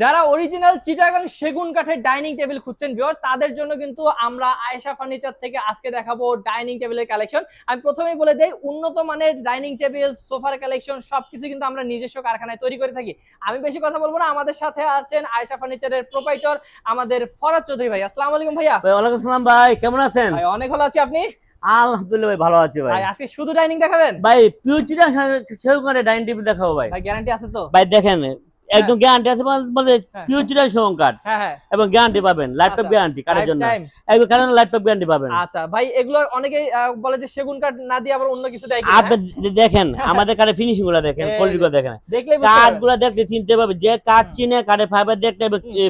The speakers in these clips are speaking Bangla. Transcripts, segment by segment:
যারা অরিজিনাল চিটাগাং সেগুন কাঠের ডাইনিং টেবিল খুঁজছেন ভিউয়ার্স, তাদের জন্য কিন্তু আমরা আয়েশা ফার্নিচার থেকে আজকে দেখাবো ডাইনিং টেবিলের কালেকশন। আমি প্রথমেই বলে দেই, উন্নত মানের ডাইনিং টেবিল, সোফার কালেকশন সবকিছু কিন্তু আমরা নিজস্ব কারখানায় তৈরি করে থাকি। আমি বেশি কথা বলবো না, আমাদের সাথে আছেন আয়েশা ফার্নিচারের প্রোপাইটর আমাদের ফরাদ চৌধুরী ভাই। আসসালামু আলাইকুম ভাইয়া। ওয়ালাইকুম আসসালাম ভাই, কেমন আছেন? ভাই অনেক ভালো আছি, আপনি? আলহামদুলিল্লাহ ভাই, ভালো আছি ভাই। ভাই আজকে শুধু ডাইনিং দেখাবেন? ভাই ফিউচার সেরকম ডাইনিং টেবিল দেখাবো ভাই। ভাই গ্যারান্টি আছে তো? ভাই দেখেন, একদম গ্যারান্টি আছে বলতে হ্যাঁ। ফিউচার সেরকম কাঠ হ্যাঁ হ্যাঁ। এবং গ্যারান্টি পাবেন, লাইফটাইম আচ্ছা, গ্যারান্টি কাঠের জন্য, lifetime। একদম কারণ লাইফটাইম গ্যারান্টি পাবেন। আচ্ছা ভাই, এগুলো অনেকেই বলে যে সেগুন কাঠ না দিয়ে আবার অন্য কিছু দেয় কিনা। আপনি দেখেন আমাদের কাঠের ফিনিশিং গুলো দেখেন, কোয়ালিটি গুলো দেখেন, দেখলেই কাঠ গুলো দেখলে চিনতে পারবে, যে কাঠ চিনে কাঠের ফাইবার দেখলে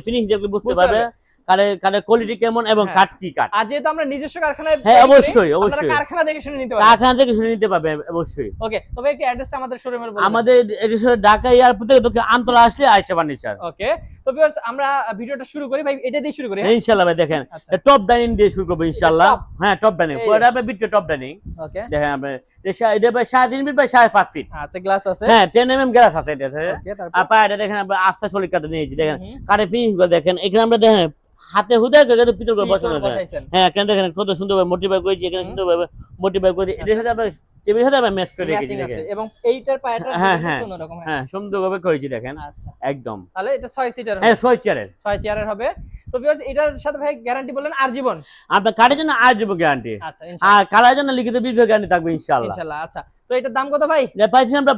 ফিনিশিং দেখলে বুঝতে পারবে কাঠের কোয়ালিটি কেমন এবং হ্যাঁ। কাঠ কি কাঠ। আর যেহেতু আমরা নিজস্ব কারখানায় হ্যাঁ, তৈরি করি, অবশ্যই, আপনারা অবশ্যই। কারখানা দেখে শুনে নিতে পারবেন। কারখানা থেকে শুনে নিতে পারবে অবশ্যই। ওকে, তবে একটু অ্যাড্রেসটা আমাদের শোরুমের বলুন। আমাদের ঢাকা এয়ারপোর্ট থেকে তোকে আমতলা আসলে আয়েশা ফার্নিচার। ওকে, তো ভিউয়ার্স আমরা ভিডিওটা শুরু করি ভাই, এটা দিয়ে শুরু করি। হ্যাঁ? ইনশাআল্লাহ ভাই দেখেন, আচ্ছা। টপ ডাইনিং দিয়ে শুরু করব ইনশাআল্লাহ। top? হ্যাঁ, টপ ডাইনিং, এই যে। পুরোটা আপনার বিটটা টপ ডাইনিং। ওকে, দেখেন আপনি এটা ভাই 3.5 ফিট বাই 5.5 ফিট। আচ্ছা গ্লাস আছে। হ্যাঁ, 10 mm গ্লাস আছে এটাতে। ওকে, তারপর আপা এটা দেখেন, আমরা আস্থা সলিড কাঠে নিয়েছি দেখেন, হুম। কাঠের ফিনিশ গুলো দেখেন, এখানে আমরা দেখেন হাতে হুদা করে পিতল করে বসানো পিতল দেখেন। বসাইছেন। হ্যাঁ, এখানে দেখেন কত সুন্দরভাবে মোটিফাই করেছি, এখানে হুম। সুন্দরভাবে মোটিফাই করেছি, এটার সাথে আমরা টেবিলের সাথে আমরা ম্যাচ করে রেখেছি ম্যাচিং আছে দেখেন। এবং এইটার পায়াটা হ্যাঁ, হ্যাঁ। অন্যরকম। হ্যাঁ, সুন্দরভাবে করেছি দেখেন আচ্ছা, একদম। তাহলে এটা 6 সিটার, হ্যাঁ, 6 চেয়ারের। 6 চেয়ারের হবে। তো ভিউয়ার্স এটার সাথে ভাই গ্যারান্টি বললেন আজীবন? আপনার কাঠের জন্য আজীবন গ্যারান্টি, আচ্ছা ইনশাআল্লাহ, আর কালার জন্য লিখিত বিল গ্যারান্টি থাকবে ইনশাআল্লাহ। ইনশাআল্লাহ। আচ্ছা, তো এটার দাম কত ভাই? এটা পাইছি আমরা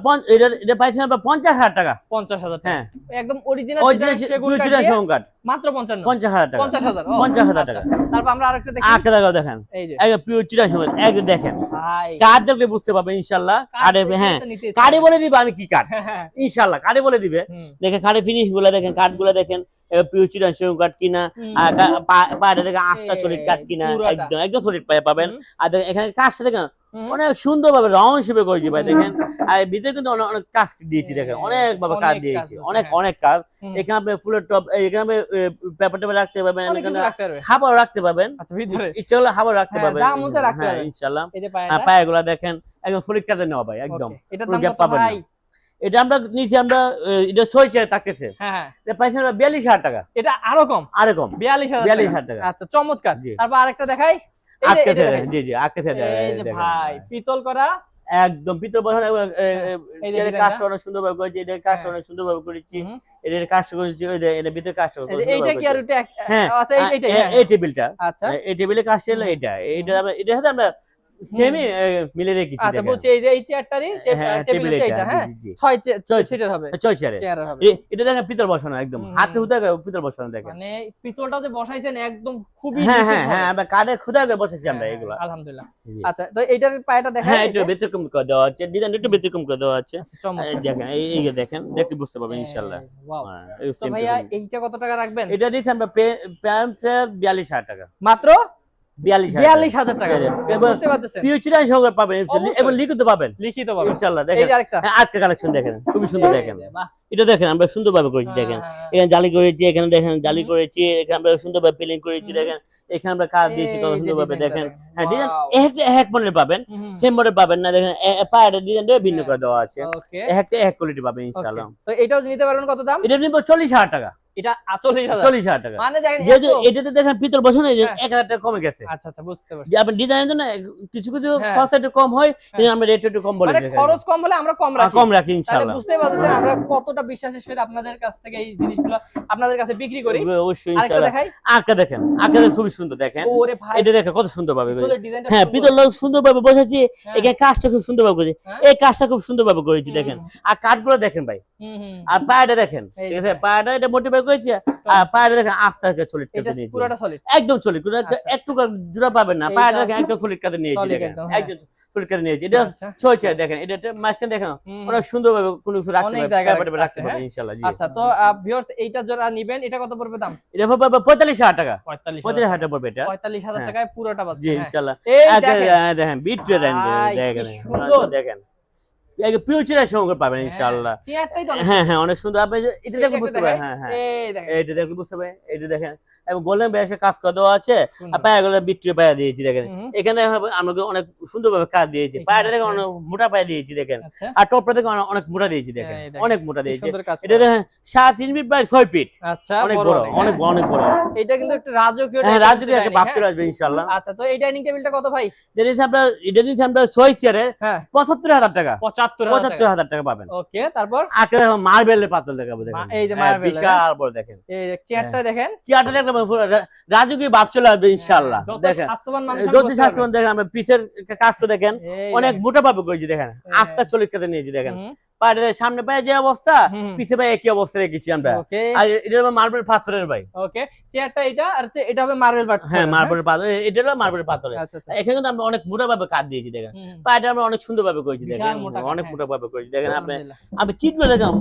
এটা পাইছি আমরা 50,000 টাকা। 50,000 টাকা। হ্যাঁ, একদম অরিজিনাল অরিজিনাল সেগুন কাঠ ফিউচার দিয়ে সেগুন কাঠ মাত্র 55। 50,000 টাকা। 50,000 ও 50,000 টাকা। আচ্ছা, তারপর আমরা আরেকটা দেখি। আরেকটা টাকা দেখেন, এই যে একদম ফিউচার সেগুন, একদম দেখেন ভাই, কাঠ দেখলে বুঝতে পারবে ইনশাআল্লাহ। কাঠ কাঠে দেখে হ্যাঁ, তো নিতেই কাঠে চাই। বলে দিবে আমি কি কাঠ হ্যাঁ, হ্যাঁ। ইনশাআল্লাহ, কাঠে বলে দিবে। হুম। দেখেন কাঠের ফিনিশ গুলো দেখেন, কাঠ গুলো দেখেন ফিউচার সেগুন কাঠ কিনা, হুম। আর পাড়ে দেখেন আস্থা সলিড কাঠ কিনা, পুরাটা। একদম একদম সলিড পাবেন। হুম। আর দেখেন এখানে কাজটা দেখেন হুম। অনেক সুন্দর ভাবে রং হিসেবে করেছি ভাই দেখেন। আর ভিতরে কিন্তু অনেক অনেক কাজ দিয়েছি দেখেন, অনেক ভাবে কাজ অনেক দিয়েছি, কাজ আছে, অনেক হ্যাঁ। অনেক কাজ। হুম। এখানে আপনি ফুলের টপ, এখানে আপনি পেপার টেপার রাখতে পারবেন, অনেক কিছু এখানে রাখতে পারবে। খাবার রাখতে পারবেন, আচ্ছা, ভিতরে ইচ্ছা হলে খাবার রাখতে হ্যাঁ, পারবেন। যা মন চায় রাখতে হ্যাঁ পারবেন। ইনশাআল্লাহ। এই যে আর পায়াটা। পায়াগুলা দেখেন একদম সলিড কাঠে নেওয়া ভাই একদম। ওকে, এটার কোনো দাম গ্যাপ কত পাবেন না। ভাই? এটা আমরা নিচে আমরা এটা 6 চেয়ার থাকতেছে, হ্যাঁ হ্যাঁ, এটা পাইছি আমরা 42,000 টাকা। এটা আরো কম, আরে কম 42,000 42,000 টাকা। আচ্ছা চমৎকার। জি। তারপর আরেকটা দেখাই। এই যে আটকে এটা দেখাই। জি জি আটকে এই যে ভাই, পিতল করা। একদম পিতল বসানো, এই যে এর ডিজাইনটা। কাজটা অনেক সুন্দরভাবে করেছি, এটার কাজটা হ্যাঁ। অনেক সুন্দরভাবে করেছি, হুম। এটার কাজটা করেছি, ওই যে এর ভিতরে কাজটা এই যে এইটা কি আর ওইটা হ্যাঁ, আচ্ছা এইটাই হ্যাঁ, এই টেবিলটা, আচ্ছা এই টেবিলের কাজটা হলো হুম। এটা, এটার সাথে আমরা সেমি মিলে রেখেছি আচ্ছা দেখেন। বুঝছি, এই যে এই চেয়ারটারই হ্যাঁ, টেবিল টেবিল হচ্ছে এটা, এটা হ্যাঁ, জি, জি, 6 ছয় সিটার হবে, ছয় চেয়ারে। চেয়ার হবে। এটা দেখেন পিতল বসানো একদম, হুম, হাতে হুম। হুদা পিতল বসানো দেখেন। মানে পিতলটা যে বসাইছেন একদম খুবই হ্যাঁ নিখুঁত হ্যাঁ ভাবে। হ্যাঁ, আমরা কাঠে খুদা করে বসেছি আমরা হ্যাঁ, এগুলা। আলহামদুলিল্লাহ। জি। আচ্ছা, তো এইটার পায়াটা দেখাই। হ্যাঁ, একটু ব্যতিক্রম করে দেওয়া আছে, ডিজাইন একটু ব্যতিক্রম করে দেওয়া আছে। আচ্ছা চমৎকার। দেখেন এই যে দেখেন, দেখতে বুঝতে পারবেন ইনশাআল্লাহ। ওয়াও। হ্যাঁ, এই তো same ভাইয়া table। এইটা কত টাকা রাখবেন? এটা দিচ্ছি আমরা প্যান্টে 42,000 টাকা। মাত্র 42,000 টাকা। জি, জি। বেশ, এবং বুঝতে পারতেছেন। ফিউচার সহকারে পাবেন অবশ্যই। এবং লিখিত পাবেন লিখিত পাবেন। ইনশাআল্লাহ। এই দেখেন যে আরেকটা। আরেকটা কালেকশন দেখেন, খুবই সুন্দর দেখেন। এই যে, বাহ। এটা দেখেন আমরা সুন্দরভাবে করেছি হ্যাঁ, দেখেন, হ্যাঁ, হ্যাঁ। এখানে জালি করেছি, এখানে দেখেন জালি হুম। করেছি, এখানে আমরা সুন্দরভাবে পিলিং করেছি হুম। দেখেন, এখানে আমরা কাজ দিয়েছি কত এই যে সুন্দরভাবে ডিজাইনটা দেখেন। দেখেন। হ্যাঁ, ডিজাইন ওয়াও। এক মডেল পাবেন, হুম, হুম। সেম মডেল পাবেন না। দেখেন পায়ের ডিজাইনটা ভিন্ন করে দেওয়া আছে, ওকে। এক কোয়ালিটি পাবেন ইনশাআল্লাহ। তো এটাও নিতে পারবেন কত দাম? এটা নিব 40,000 টাকা। এটা 40,000। 40,000 টাকা। মানে দেখেন যেহেতু এত- এটাতে দেখেন পিতল বসানো, হ্যাঁ। 1,000 টাকা কমে গেছে। আচ্ছা আচ্ছা, বুঝতে পারছি। যে আপনি ডিজাইনের জন্য কিছু কিছু হ্যাঁ। খরচ একটু কম হয়, এই জন্য আমরা রেট একটু কম বলে মানে দিই। খরচ কম হলে আমরা কম রাখি। কম রাখি তাহলে ইনশাআল্লাহ। বুঝতেই পারতেছেন আমরা কতটা বিশ্বাসের সহিত আপনাদের কাছ থেকে এই জিনিসগুলো আপনাদের কাছে বিক্রি করি। অবশ্যই আরেকটা ইনশাআল্লাহ। দেখাই। আঁকা দেখেন, আঁকা দেখেন খুবই সুন্দর দেখেন। ওরে ভাই, এটা দেখেন কত সুন্দরভাবে করেছি। পিতলের ডিজাইনটা হ্যাঁ, পিতল সুন্দরভাবে বসেছি, হ্যাঁ। এখানে কাজটা খুব সুন্দরভাবে করেছি, হ্যাঁ। এই কাজটা খুব সুন্দরভাবে করেছি দেখেন। আর কাঠগুলো দেখেন ভাই, হুম হুম। আর পায়াটা দেখেন, এই ঠিক যে আছে, পায়া। পায়াটা এটা মোটিফাই করেছি, আর পায়াটা দেখেন আস্তে আস্তে সলিড এটা কাটে নিয়েছি, পুরোটা সলিড। একদম সলিড, আচ্ছা। একটু জোড়া পাবেন না। এইটা পায়াটা দেখেন একদম সলিড কাটে নিয়েছি solid দেখেন, একদম, হ্যাঁ। একদম সলিড কাটে নিয়েছি। এটা আচ্ছা। 6 চেয়ার দেখেন, এটা মাঝখানে দেখেন হুম। অনেক সুন্দরভাবে কোনো কিছু রাখতে অনেক পারবেন, জায়গা পেপার টেপার রাখতে আছে, পারবেন হ্যাঁ। ইনশাআল্লাহ। জি। আচ্ছা, তো ভিউয়ার্স এইটা যারা নেবেন এটা কত পড়বে দাম? এটা পাবে 45,000 টাকা। 45,000 45,000 টাকা পড়বে এটা। 45,000 হ্যাঁ। টাকায় পুরোটা জি পাচ্ছেন। হ্যাঁ। ইনশাআল্লাহ। এই দেখেন। দেখেন বিট ভাই, কি দেখেন, সুন্দর। দেখেন পিওর চিটার সঙ্গে পাবেন ইনশাআল্লাহ। চেয়ারটাই তো হ্যাঁ হ্যাঁ অনেক সুন্দর। আপনি এটা এটা দেখলে একটু বুঝতে পারবেন। দেখাই। হ্যাঁ হ্যাঁ এই দেখেন এইটা দেখলে বুঝতে পারবেন। এইটা দেখেন এবং গোল্ডেন ব্যাগে কাজ করা দেওয়া আছে। সুন্দর। আর পায়াগুলো বিট্রি পায়া দিয়েছি দেখেন। হুম, এখানে আমাকে অনেক সুন্দরভাবে কাজ দিয়েছি। এখানে পায়াটা দেখেন আছে। অনেক মোটা পায়া দিয়েছি দেখেন। আচ্ছা আর টপটা দেখেন অনেক মোটা দিয়েছি দেখেন। এই দেখেন, অনেক মোটা কি দিয়েছি। সুন্দর কাজ এটা করা। দেখেন 7 ফিট বাই 6 ফিট। আচ্ছা অনেক বড় বড়, অনেক, হ্যাঁ? অনেক বড়। এটা কিন্তু একটু রাজকীয় হ্যাঁ টাইপের রাত যদি কিন্তু একটা ডাইনিং, ভাব হ্যাঁ? চলে আসবে ইনশাআল্লাহ। আচ্ছা তো এই ডাইনিং টেবিলটা কত ভাই? এটা নিয়েছি আমরা 6 চেয়ারে হ্যাঁ ৭৫,০০০ টাকা। ৭৫,০০০ টাকা। ৭৫,০০০ টাকা পাবেন। ওকে তারপর আঁকে দেখেন মার্বেলের পাথর দেখাবো দেখেন। এই যে হ্যাঁ, মার্বেল, বিশাল বড় দেখেন। এই চেয়ারটা দেখেন। চেয়ারটা দেখলে পুরো রাজকীয় ভাব চলে আসবে ইনশাআল্লাহ। যত দেখেন স্বাস্থ্যবান মানুষ আমি যত বলতে স্বাস্থ্য পারবেন। দেখেন আমরা পিছের কাজটা দেখেন এই অনেক দেখেন। মোটা ভাবে করেছি দেখেন। হ্যাঁ। আস্থা চলিকাতে নিয়েছি দেখেন। হুম, পায়ের সামনে পায়ে যে অবস্থা হুম। পিছে পায়ে একই অবস্থা রেখেছি আমরা। ওকে আর এটা হলো মার্বেল পাথরের ভাই। ওকে চেয়ারটা এটা আর এটা হবে মার্বেল পাথর। হ্যাঁ মার্বেল পাথর, এটা হলো মার্বেল পাথরের। আচ্ছা আচ্ছা। এখানে কিন্তু আমরা অনেক মোটা ভাবে কাজ দিয়েছি দেখেন। হুম, পায়েটা আমরা অনেক সুন্দর ভাবে করেছি বিশাল দেখেন। মোটা কাজ, অনেক হ্যাঁ। মোটা ভাবে করেছি দেখেন। আপনি আলহামদুলিল্লাহ। আমি চিট করে দেখেন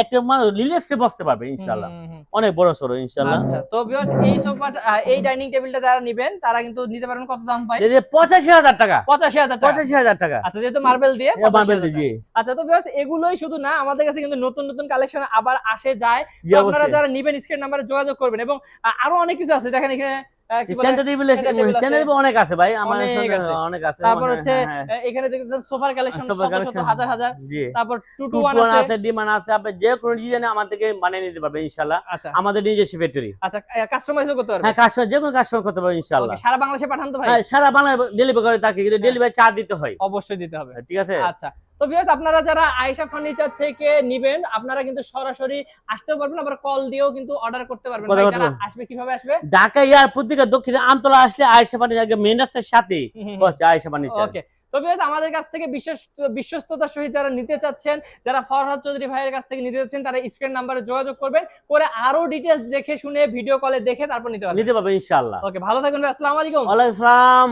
একটা মানুষ রিল্যাক্সে বসতে পারবে ইনশাআল্লাহ। হুম, হুম, হুম। অনেক বড় সরো ইনশাআল্লাহ। আচ্ছা তো ভিউয়ার্স এই সোফাটা এই ডাইনিং টেবিলটা যারা নেবেন তারা কিন্তু নিতে পারবেন কত দাম পায়? এই যে ৮৫,০০০ টাকা। ৮৫,০০০ টাকা। ৮৫,০০০ টাকা। আচ্ছা যেহেতু মার্বেল দিয়ে মার্বেল ৮৫,০০০ জি। আচ্ছা তো ভিউয়ার্স এগুলোই শুধু না, আমাদের কাছে কিন্তু নতুন নতুন কালেকশন আবার আসে যায়। জি তো আপনারা অবশ্যই। যারা নিবেন স্ক্রিন নাম্বারে যোগাযোগ করবেন এবং আরো অনেক কিছু আছে দেখেন এখানে কি বলে স্ট্যান্ডার্ড টেবিল অনেক আছে ভাই আমার অনেক সামনে আছে। অনেক আছে। তারপর হ্যাঁ, হচ্ছে হ্যাঁ, হ্যাঁ। এখানে দেখতেছেন সোফার কালেকশন সবার শত শত কালেকশন হাজার হাজার। জি। তারপর 2 to 1 2-1 আছে। আছে, ডিমান্ড আছে। আপনি যে কোনো ডিজাইনে আমার থেকে বানিয়ে নিতে পারবেন ইনশাআল্লাহ। আচ্ছা আমাদের নিজস্ব ফ্যাক্টরি। আচ্ছা কাস্টমাইজও করতে পারবেন। হ্যাঁ কাস্টমার যে কোনো কাস্টমার করতে পারবেন ইনশাআল্লাহ। ওকে সারা বাংলাদেশে পাঠান তো ভাই? হ্যাঁ সারা বাংলায় ডেলিভারি করে থাকি, কিন্তু হ্যাঁ। ডেলিভারি চার্জ দিতে হয়। অবশ্যই দিতে হবে। ঠিক আছে? আচ্ছা তো ভিউয়ার্স আপনারা যারা আয়েশা ফার্নিচার থেকে নিবেন আপনারা কিন্তু সরাসরি আসতেও পারবেন, আবার কল দিয়েও কিন্তু অর্ডার করতে পারবেন। কথা ভাই বলতে যারা পারবেন। আসবে কিভাবে আসবে? ঢাকা এয়ারপোর্ট থেকে দক্ষিণে আমতলা আসলে আয়েশা ফার্নিচার মেইন রাস্তার সাথেই হচ্ছে আয়েশা ফার্নিচার। ওকে তো ভিউয়ার্স আমাদের কাছ থেকে বিশ্বস্ততার সহিত যারা নিতে চাচ্ছেন, যারা ফরহাদ চৌধুরী ভাইয়ের কাছ থেকে নিতে চাচ্ছেন, তারা স্ক্রিন নাম্বারে যোগাযোগ করবেন, করে আরো ডিটেইলস দেখে শুনে ভিডিও কলে দেখে তারপর নিতে পারবেন। নিতে পারবেন ইনশাআল্লাহ। ওকে ভালো থাকবেন ভাই, আসসালামু আলাইকুম। ওয়ালাইকুম আসসালাম।